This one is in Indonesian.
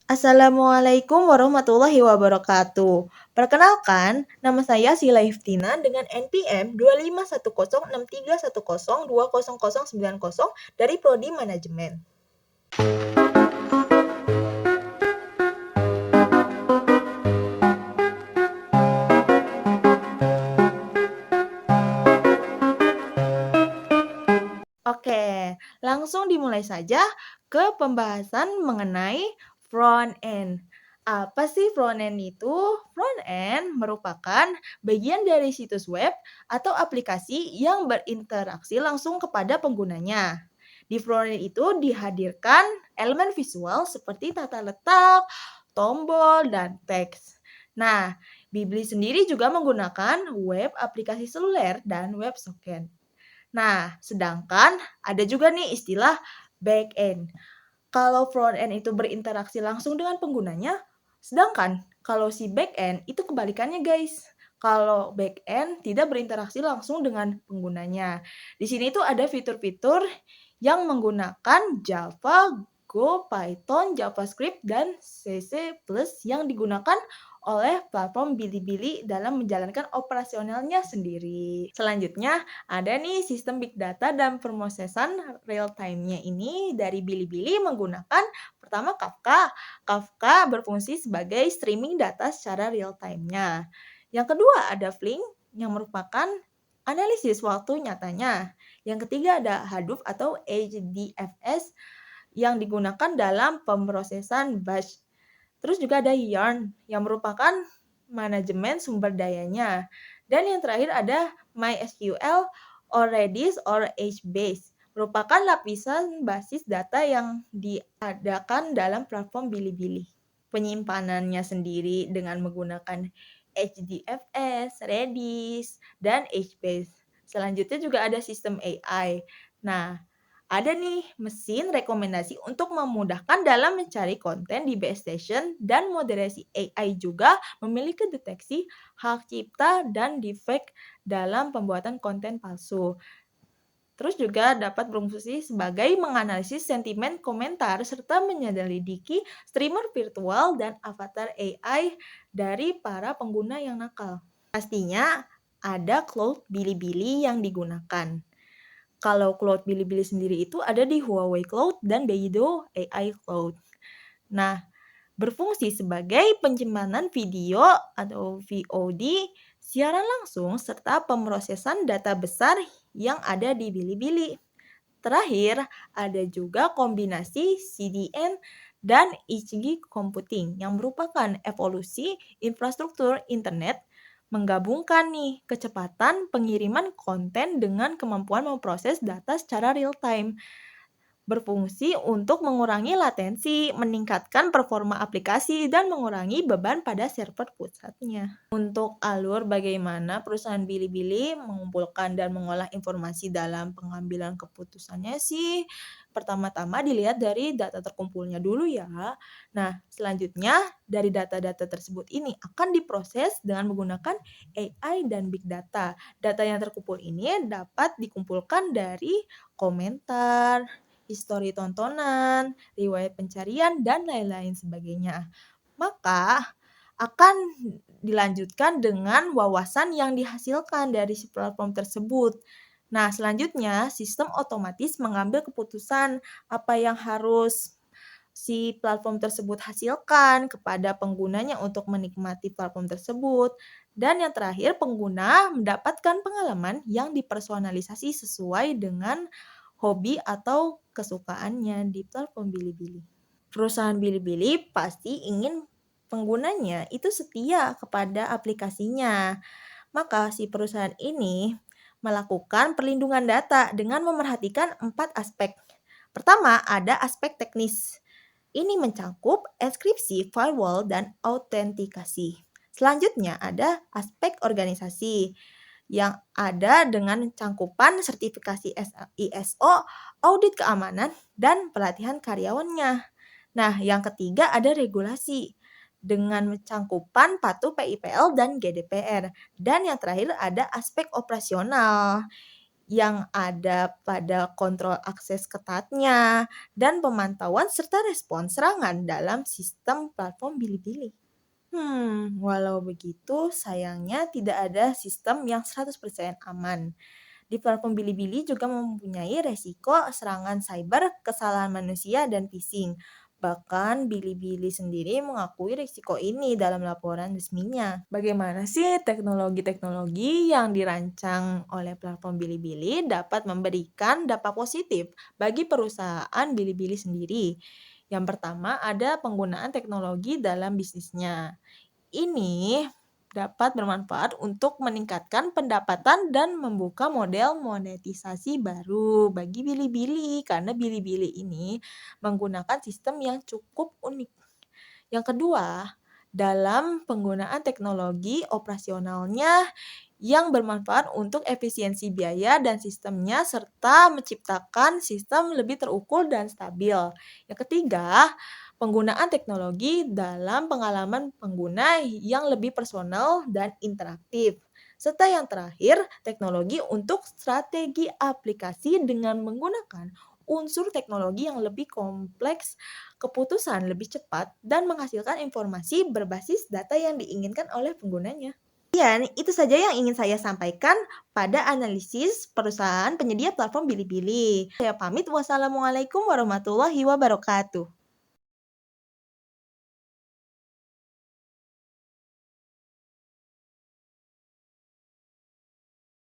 Assalamualaikum warahmatullahi wabarakatuh. Perkenalkan, nama saya Sila Hiftina dengan NPM 25106310209090 dari Prodi Manajemen. Oke, langsung dimulai saja ke pembahasan mengenai front end. Apa sih front end itu? Front end merupakan bagian dari situs web atau aplikasi yang berinteraksi langsung kepada penggunanya. Di front end itu dihadirkan elemen visual seperti tata letak, tombol, dan teks. Nah, Bibli sendiri juga menggunakan web aplikasi seluler dan web socket. Nah, sedangkan ada juga nih istilah back end. Kalau front end itu berinteraksi langsung dengan penggunanya, sedangkan kalau si back end itu kebalikannya guys. Kalau back end tidak berinteraksi langsung dengan penggunanya. Di sini tuh ada fitur-fitur yang menggunakan Java, Go, Python, JavaScript, dan CC++ yang digunakan oleh platform Bilibili dalam menjalankan operasionalnya sendiri. Selanjutnya, ada nih sistem big data dan pemrosesan real time-nya ini dari Bilibili menggunakan pertama Kafka. Kafka berfungsi sebagai streaming data secara real time-nya. Yang kedua ada Flink yang merupakan analisis waktu nyatanya. Yang ketiga ada Hadoop atau HDFS yang digunakan dalam pemrosesan batch. Terus juga ada Yarn yang merupakan manajemen sumber dayanya. Dan yang terakhir ada MySQL or Redis or HBase. Merupakan lapisan basis data yang diadakan dalam platform Bilibili. Penyimpanannya sendiri dengan menggunakan HDFS, Redis, dan HBase. Selanjutnya juga ada sistem AI. Nah, ada nih mesin rekomendasi untuk memudahkan dalam mencari konten di base station dan moderasi AI juga memiliki deteksi hak cipta dan defect dalam pembuatan konten palsu. Terus juga dapat berfungsi sebagai menganalisis sentimen komentar serta menyelidiki streamer virtual dan avatar AI dari para pengguna yang nakal. Pastinya ada cloud Bilibili yang digunakan. Kalau cloud Bilibili sendiri itu ada di Huawei Cloud dan Beidou AI Cloud. Nah, berfungsi sebagai penyimpanan video atau VOD, siaran langsung, serta pemrosesan data besar yang ada di Bilibili. Terakhir, ada juga kombinasi CDN dan edge computing yang merupakan evolusi infrastruktur internet menggabungkan nih kecepatan pengiriman konten dengan kemampuan memproses data secara real time. Berfungsi untuk mengurangi latensi, meningkatkan performa aplikasi, dan mengurangi beban pada server pusatnya. Untuk alur bagaimana perusahaan Bilibili mengumpulkan dan mengolah informasi dalam pengambilan keputusannya sih, pertama-tama dilihat dari data terkumpulnya dulu ya. Nah, selanjutnya dari data-data tersebut ini akan diproses dengan menggunakan AI dan big data. Data yang terkumpul ini dapat dikumpulkan dari komentar, histori tontonan, riwayat pencarian, dan lain-lain sebagainya. Maka akan dilanjutkan dengan wawasan yang dihasilkan dari si platform tersebut. Nah, selanjutnya sistem otomatis mengambil keputusan apa yang harus si platform tersebut hasilkan kepada penggunanya untuk menikmati platform tersebut. Dan yang terakhir, pengguna mendapatkan pengalaman yang dipersonalisasi sesuai dengan hobi atau kesukaannya di platform Bilibili. Perusahaan Bilibili pasti ingin penggunanya itu setia kepada aplikasinya. Maka si perusahaan ini melakukan perlindungan data dengan memerhatikan 4 aspek. Pertama, ada aspek teknis. Ini mencakup enkripsi, firewall, dan autentikasi. Selanjutnya ada aspek organisasi yang ada dengan cangkupan sertifikasi ISO, audit keamanan, dan pelatihan karyawannya. Nah, yang ketiga ada regulasi dengan cangkupan patuh PIPL dan GDPR. Dan yang terakhir ada aspek operasional. yang ada pada kontrol akses ketatnya dan pemantauan serta respons serangan dalam sistem platform Bilibili. Walau begitu, sayangnya tidak ada sistem yang 100% aman. Di platform Bilibili juga mempunyai resiko serangan cyber, kesalahan manusia, dan phishing. Bahkan Bilibili sendiri mengakui risiko ini dalam laporan resminya. Bagaimana sih teknologi-teknologi yang dirancang oleh platform Bilibili dapat memberikan dampak positif bagi perusahaan Bilibili sendiri? Yang pertama ada penggunaan teknologi dalam bisnisnya. Ini dapat bermanfaat untuk meningkatkan pendapatan dan membuka model monetisasi baru bagi Bilibili karena Bilibili ini menggunakan sistem yang cukup unik. Yang kedua, dalam penggunaan teknologi operasionalnya yang bermanfaat untuk efisiensi biaya dan sistemnya serta menciptakan sistem lebih terukur dan stabil. Yang ketiga, penggunaan teknologi dalam pengalaman pengguna yang lebih personal dan interaktif. Serta yang terakhir, teknologi untuk strategi aplikasi dengan menggunakan unsur teknologi yang lebih kompleks, keputusan lebih cepat, dan menghasilkan informasi berbasis data yang diinginkan oleh penggunanya. Iya, itu saja yang ingin saya sampaikan pada analisis perusahaan penyedia platform Bilibili. Saya pamit, wassalamualaikum warahmatullahi wabarakatuh.